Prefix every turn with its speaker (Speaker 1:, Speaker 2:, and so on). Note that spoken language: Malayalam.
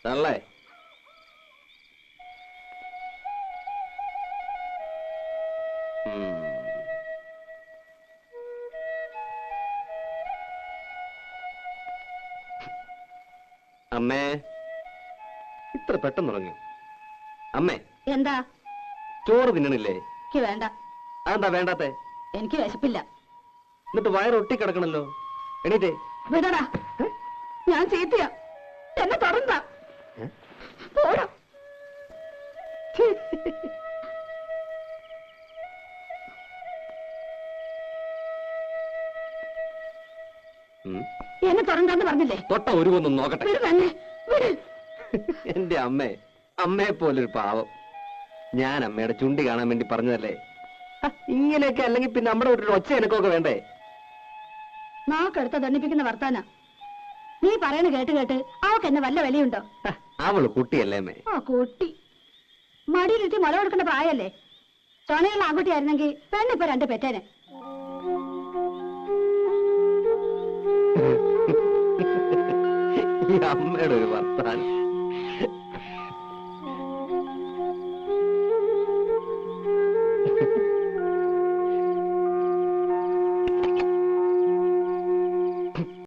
Speaker 1: തള്ളേ അമ്മേ, ഇത്ര പെട്ടെന്ന് ഉറങ്ങി? അമ്മേ,
Speaker 2: എന്താ?
Speaker 1: ചോറ് തിന്നണില്ലേ?
Speaker 2: എനിക്ക് വേണ്ട.
Speaker 1: അതെന്താ വേണ്ടാത്തെ?
Speaker 2: എനിക്ക് വിശപ്പില്ല.
Speaker 1: എന്നിട്ട് വയറ് ഒട്ടിക്കിടക്കണല്ലോ. എണീറ്റേ.
Speaker 2: വിടടാ, ഞാൻ ചീത്തയാ. എന്നെ തുടർന്ന പോടാ. എന്നെ തുടർന്നു പറഞ്ഞില്ലേ?
Speaker 1: തൊട്ട ഒരുവൊന്നും നോക്കട്ടെ. എന്റെ അമ്മേ, അമ്മയെ പോലൊരു പാവം. ഞാൻ അമ്മയുടെ ചുണ്ടി കാണാൻ വേണ്ടി പറഞ്ഞതല്ലേ. ഇങ്ങനെയൊക്കെ അല്ലെങ്കിൽ പിന്നെ നമ്മുടെ ഒരു ഒച്ച എനക്കൊക്കെ വേണ്ടേ?
Speaker 2: നാക്കെടുത്ത ദണ്ണിപ്പിക്കുന്ന വർത്താന നീ പറയണ കേട്ട് കേട്ട് അവൾക്ക് എന്നെ വല്ല വിലയുണ്ടോ?
Speaker 1: അവള് കുട്ടിയല്ലേ അമ്മേ?
Speaker 2: ആ കുട്ടി മടിയിലിട്ട് മുല കൊടുക്കേണ്ട പ്രായല്ലേ? ചൊണയുള്ള ആൺകുട്ടിയായിരുന്നെങ്കിൽ പെണ്ണിപ്പോ രണ്ട് പെറ്റേനെ.
Speaker 1: അമ്മയുടെ ഒരു വർത്താനം.